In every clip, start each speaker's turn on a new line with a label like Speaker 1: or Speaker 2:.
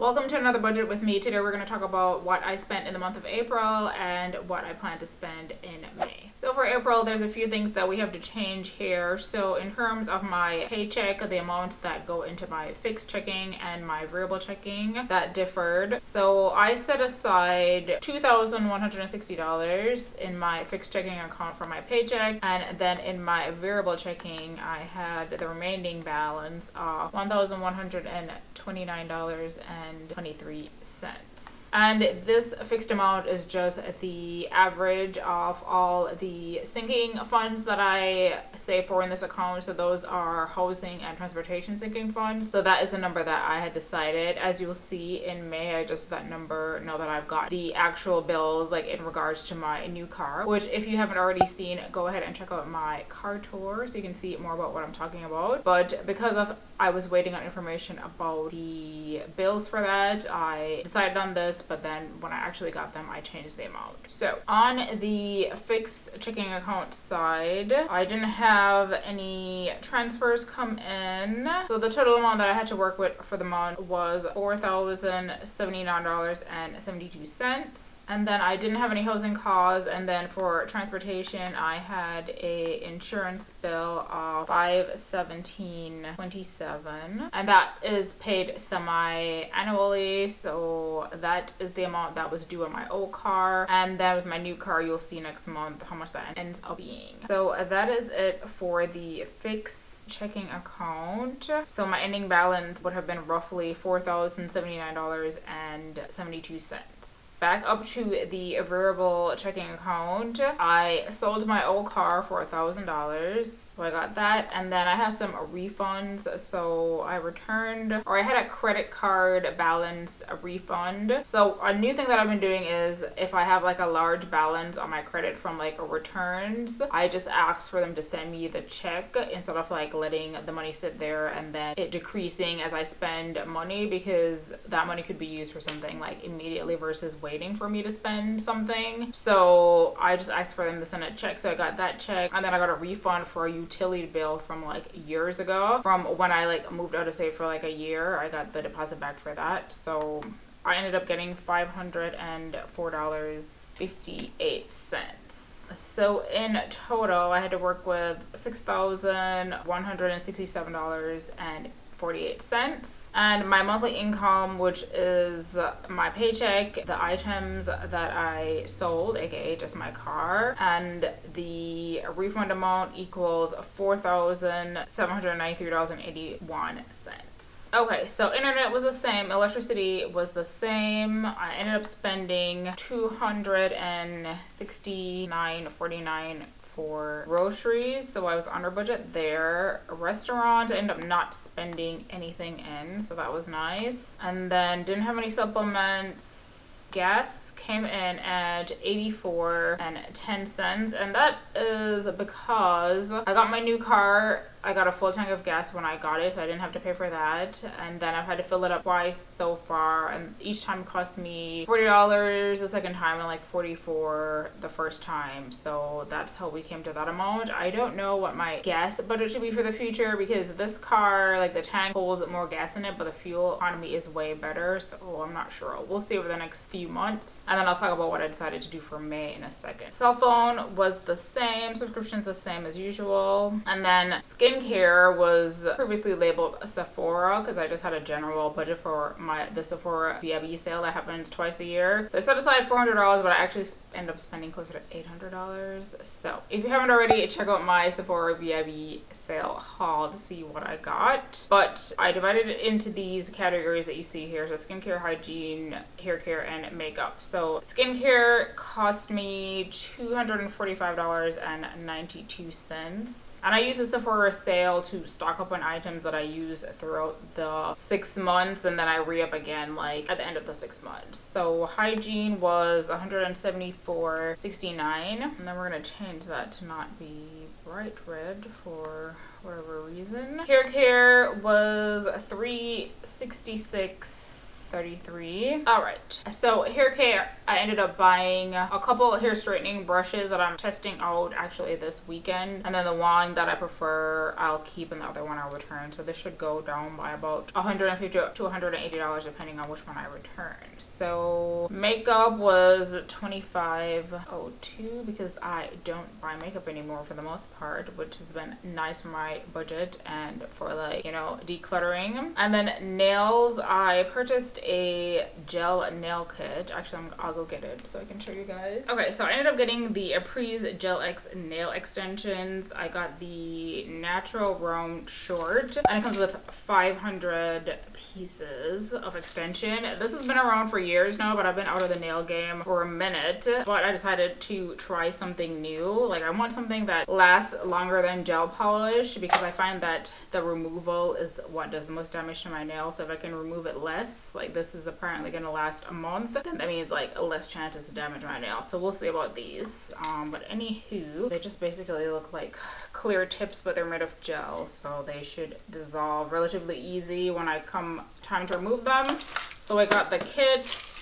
Speaker 1: Welcome to another budget with me. Today we're going to talk about what I spent in the month of April and what I plan to spend in May. So for April, there's a few things that we have to change here. So in terms of my paycheck, the amounts that go into my fixed checking and my variable checking, that differed. So I set aside $2,160 in my fixed checking account for my paycheck, and then in my variable checking, I had the remaining balance of $1,129.23. And this fixed amount is just the average of all the sinking funds that I save for in this account. So those are housing and transportation sinking funds. So that is the number that I had decided. As you'll see in May, I adjusted that number now that I've got the actual bills, like in regards to my new car, which if you haven't already seen, go ahead and check out my car tour so you can see more about what I'm talking about. But because of I was waiting on information about the bills for that, I decided on this, but then when I actually got them, I changed the amount. So on the fixed checking account side, I didn't have any transfers come in. So the total amount that I had to work with for the month was $4,079.72. And then I didn't have any housing costs. And then for transportation, I had a insurance bill of $517.27. And that is paid semi-annually, so that is the amount that was due on my old car. And then with my new car, you'll see next month how much that ends up being. So that is it for the fixed checking account. So my ending balance would have been roughly $4,079.72. Back up to the variable checking account, I sold my old car for $1,000, so I got that, and then I have some refunds. So I had a credit card balance refund. So a new thing that I've been doing is if I have like a large balance on my credit from like returns, I just ask for them to send me the check instead of like letting the money sit there and then it decreasing as I spend money, because that money could be used for something like immediately versus waiting for me to spend something. So I just asked for them to send a check. So I got that check, and then I got a refund for a utility bill from like years ago, from when I like moved out of state for like a year. I got the deposit back for that. So I ended up getting $504.58. So in total, I had to work with $6,167.48. And my monthly income, which is my paycheck, the items that I sold, aka just my car, and the refund amount equals $4,793.81. Okay, so internet was the same, electricity was the same. I ended up spending $269.49 for groceries, so I was under budget there. A restaurant, I ended up not spending anything in, so that was nice. And then didn't have any supplements. Gas came in at 84.10, and that is because I got my new car. I got a full tank of gas when I got it, so I didn't have to pay for that. And then I've had to fill it up twice so far, and each time cost me $40 the second time and like $44 the first time. So that's how we came to that amount. I don't know what my gas budget should be for the future, because this car, like the tank holds more gas in it, but the fuel economy is way better. So I'm not sure. We'll see over the next few months. And then I'll talk about what I decided to do for May in a second. Cell phone was the same, subscriptions the same as usual. And then skincare was previously labeled Sephora, because I just had a general budget for the Sephora VIB sale that happens twice a year. So I set aside $400, but I actually end up spending closer to $800. So if you haven't already, check out my Sephora VIB sale haul to see what I got. But I divided it into these categories that you see here. So skincare, hygiene, hair care, and makeup. So skincare cost me $245.92. And I used a Sephora sale to stock up on items that I use throughout the 6 months, and then I re-up again like at the end of the 6 months. So hygiene was $174.69, and then we're gonna change that to not be bright red for whatever reason. Hair care was $366. $33. All right, so hair care, I ended up buying a couple hair straightening brushes that I'm testing out actually this weekend, and then the one that I prefer I'll keep and the other one I'll return. So this should go down by about $150 to $180 depending on which one I return. So makeup was $25.02 because I don't buy makeup anymore for the most part, which has been nice for my budget and for, like, you know, decluttering. And then nails, I purchased a gel nail kit. Actually, I'll go get it so I can show you guys. Okay, so I ended up getting the Apres Gel X nail extensions. I got the natural round short, and it comes with 500 pieces of extension. This has been around for years now, but I've been out of the nail game for a minute. But I decided to try something new. Like, I want something that lasts longer than gel polish because I find that the removal is what does the most damage to my nails. So if I can remove it less, like this is apparently going to last a month, then that means like less chances to damage my nails. So we'll see about these. But anywho, they just basically look like clear tips, but they're made of gel, so they should dissolve relatively easy when I come time to remove them. So I got the kit,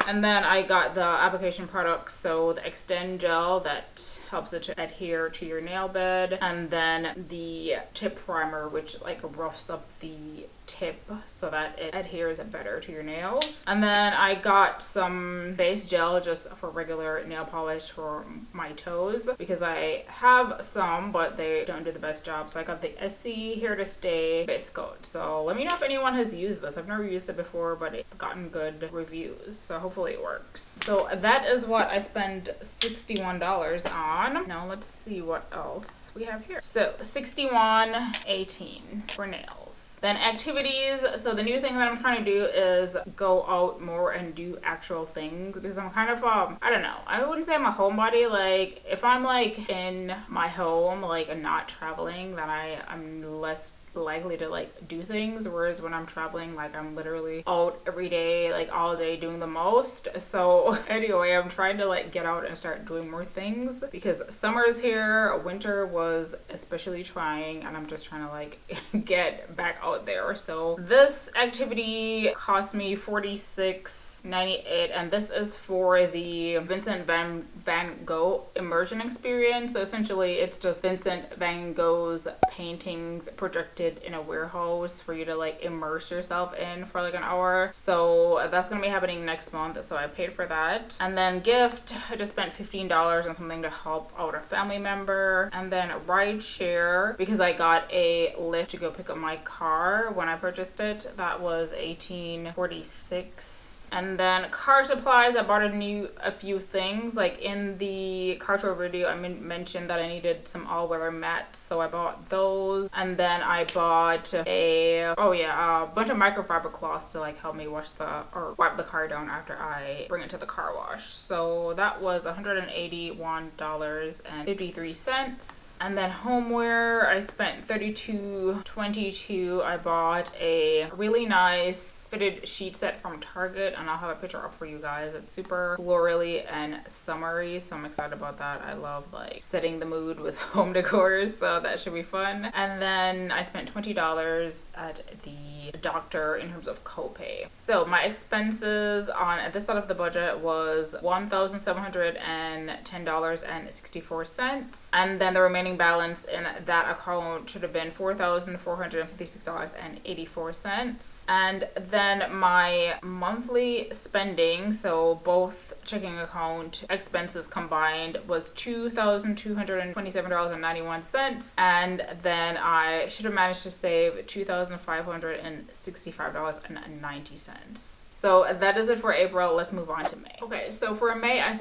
Speaker 1: and then I got the application products. So the Extend Gel that helps it to adhere to your nail bed, and then the tip primer, which like roughs up the tip so that it adheres better to your nails. And then I got some base gel just for regular nail polish for my toes because I have some but they don't do the best job. So I got the SC Here to Stay base coat. So let me know if anyone has used this. I've never used it before, but it's gotten good reviews, so hopefully it works. So that is what I spent $61 on. Now let's see what else we have here. So $61.18 for nails. Then activities. So the new thing that I'm trying to do is go out more and do actual things because I'm kind of I don't know, I wouldn't say I'm a homebody. Like if I'm like in my home, like and not traveling, then I'm less likely to like do things, whereas when I'm traveling, like I'm literally out every day, like all day doing the most. So anyway, I'm trying to like get out and start doing more things because summer's here, winter was especially trying, and I'm just trying to like get back out there. So this activity cost me $46.98, and this is for the Vincent Van Gogh immersion experience. So essentially it's just Vincent Van Gogh's paintings projected in a warehouse for you to like immerse yourself in for like an hour. So that's gonna be happening next month, so I paid for that. And then gift, I just spent $15 on something to help out a family member. And then ride share, because I got a Lyft to go pick up my car when I purchased it, that was $18.46. And then car supplies, I bought a few things. Like in the car tour video, I mentioned that I needed some all-weather mats, so I bought those. And then I bought a bunch of microfiber cloths to like help me wipe the car down after I bring it to the car wash. So that was $181.53. And then homeware, I spent $32.22. I bought a really nice fitted sheet set from Target, and I'll have a picture up for you guys. It's super florally and summery, so I'm excited about that. I love like setting the mood with home decor, so that should be fun. And then I spent $20 at the doctor in terms of copay. So my expenses on this side of the budget was $1,710.64, and then the remaining balance in that account should have been $4,456.84. And then my monthly spending, so both checking account expenses combined, was $2,227.91, and then I should have managed to save $2,565.90. So that is it for April. Let's move on to May. Okay, so for May, I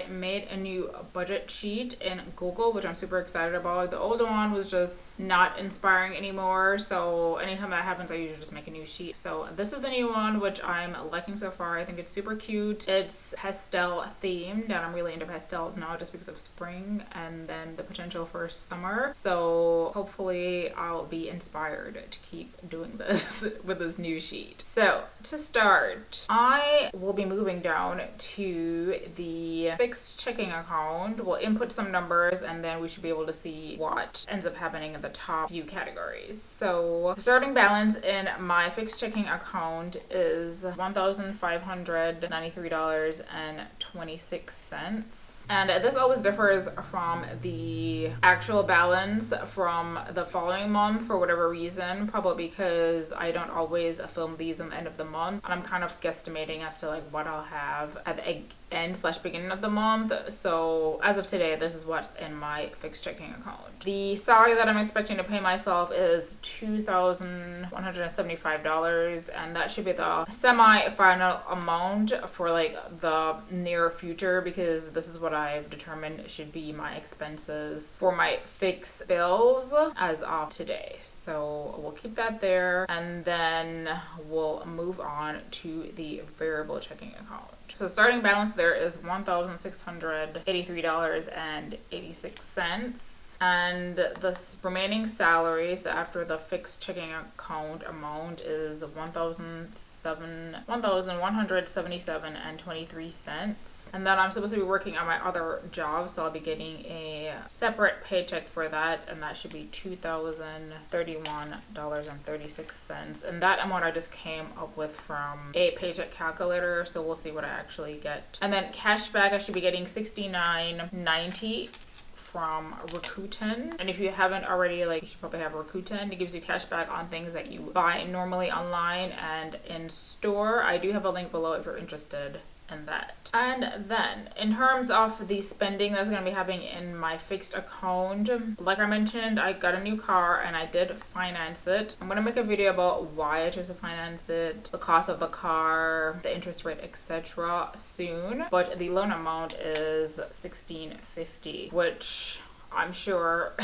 Speaker 1: made a new budget sheet in Google, which I'm super excited about. The old one was just not inspiring anymore, so anytime that happens, I usually just make a new sheet. So this is the new one, which I'm liking so far. I think it's super cute. It's pastel themed, and I'm really into pastels now just because of spring and then the potential for summer. So hopefully I'll be inspired to keep doing this with this new sheet. So to start, start, I will be moving down to the fixed checking account. We'll input some numbers and then we should be able to see what ends up happening in the top few categories. So the starting balance in my fixed checking account is $1,593.26. And this always differs from the actual balance from the following month for whatever reason, probably because I don't always film these in the end of the month, and I'm kind of guesstimating as to like what I'll have at the end/beginning of the month. So as of today, this is what's in my fixed checking account. The salary that I'm expecting to pay myself is $2,175, and that should be the semi-final amount for like the near future, because this is what I've determined should be my expenses for my fixed bills as of today. So we'll keep that there, and then we'll move on to the variable checking account. So starting balance there is $1,683.86. And the remaining salaries after the fixed checking account amount is $1,177.23. And then I'm supposed to be working on my other job, so I'll be getting a separate paycheck for that, and that should be $2,031.36. And that amount I just came up with from a paycheck calculator, so we'll see what I actually get. And then cash back, I should be getting $69.90 from Rakuten. And if you haven't already, like, you should probably have Rakuten. It gives you cash back on things that you buy normally online and in store. I do have a link below if you're interested in that. And then in terms of the spending that's going to be happening in my fixed account, like I mentioned, I got a new car and I did finance it. I'm going to make a video about why I chose to finance it, the cost of the car, the interest rate, etc. soon. But the loan amount is $1,650, which I'm sure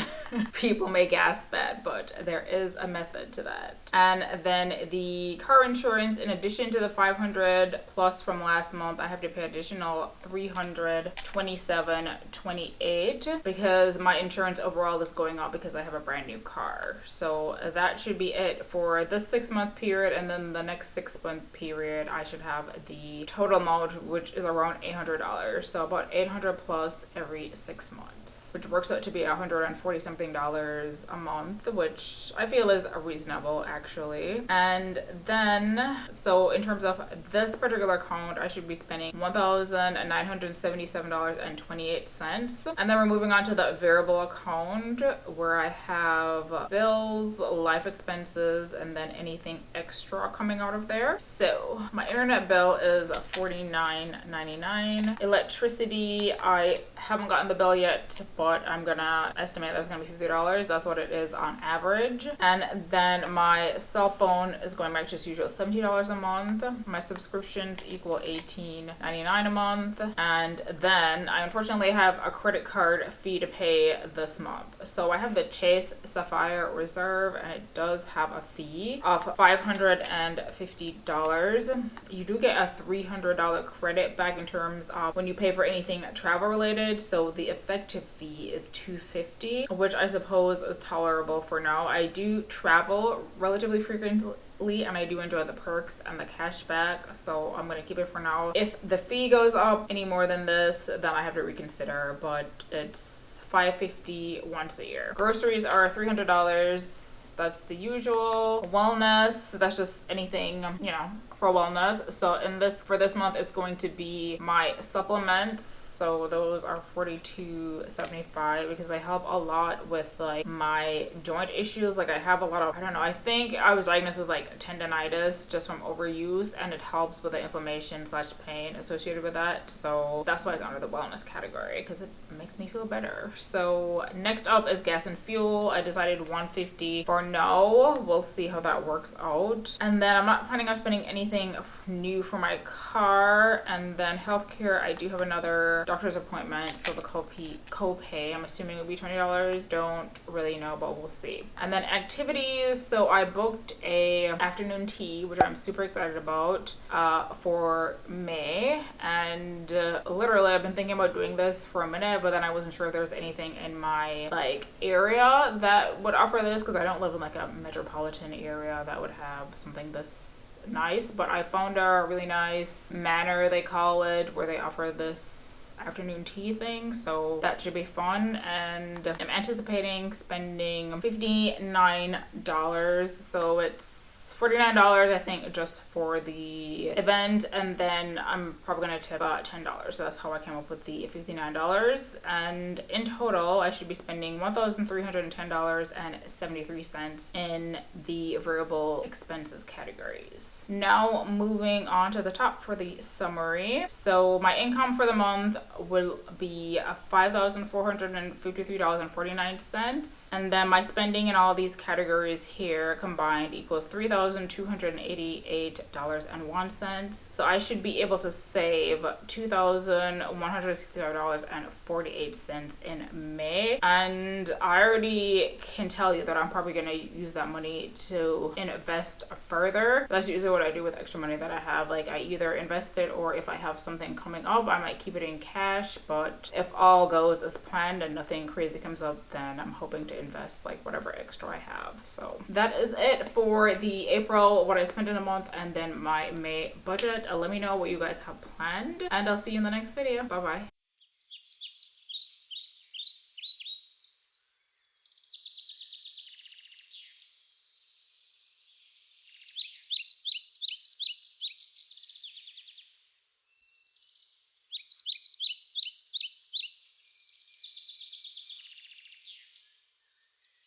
Speaker 1: people may gasp at, but there is a method to that. And then the car insurance, in addition to the $500 plus from last month, I have to pay additional $327.28 because my insurance overall is going up because I have a brand new car. So that should be it for this 6-month period, and then the next 6-month period I should have the total amount, which is around $800. So about $800 plus every 6 months, which works out to be $140 something a month, which I feel is reasonable actually. And then, so in terms of this particular account, I should be spending $1,977.28. And then we're moving on to the variable account, where I have bills, life expenses, and then anything extra coming out of there. So my internet bill is $49.99. Electricity, I haven't gotten the bill yet, but I'm gonna estimate that's gonna be $50. That's what it is on average. And then my cell phone is going back to its usual $70 a month. My subscriptions equal $18.99 a month. And then I unfortunately have a credit card fee to pay this month. So I have the Chase Sapphire Reserve, and it does have a fee of $550. You do get a $300 credit back in terms of when you pay for anything travel related. So the effective fee is $250, which I suppose is tolerable for now. I do travel relatively frequently, and I do enjoy the perks and the cash back, so I'm going to keep it for now. If the fee goes up any more than this, then I have to reconsider, but it's $550 once a year. Groceries are $300. That's the usual. Wellness, that's just anything, you know, for wellness. So for this month, it's going to be my supplements. So those are $42.75 because they help a lot with like my joint issues. Like I have a lot of, I don't know, I think I was diagnosed with like tendonitis just from overuse, and it helps with the inflammation/pain associated with that. So that's why it's under the wellness category, because it makes me feel better. So next up is gas and fuel. I decided $150 for now. We'll see how that works out. And then I'm not planning on spending anything new for my car. And then healthcare, I do have another doctor's appointment, so the copay I'm assuming would be $20. Don't really know, but we'll see. And then activities, so I booked a afternoon tea, which I'm super excited about, for May. And literally I've been thinking about doing this for a minute, but then I wasn't sure if there was anything in my like area that would offer this, because I don't live in like a metropolitan area that would have something this nice, but I found a really nice manor, they call it, where they offer this afternoon tea thing, so that should be fun. And I'm anticipating spending $59, so it's $49 I think just for the event, and then I'm probably gonna tip $10. So that's how I came up with the $59, and in total I should be spending $1,310.73 in the variable expenses categories. Now moving on to the top for the summary. So my income for the month will be $5,453.49, and then my spending in all these categories here combined equals $3,288.01. So I should be able to save $2,165.48 in May. And I already can tell you that I'm probably going to use that money to invest further. That's usually what I do with extra money that I have. Like, I either invest it, or if I have something coming up, I might keep it in cash. But if all goes as planned and nothing crazy comes up, then I'm hoping to invest like whatever extra I have. So that is it for the April, what I spent in a month, and then my May budget. Let me know what you guys have planned, and I'll see you in the next video. Bye bye.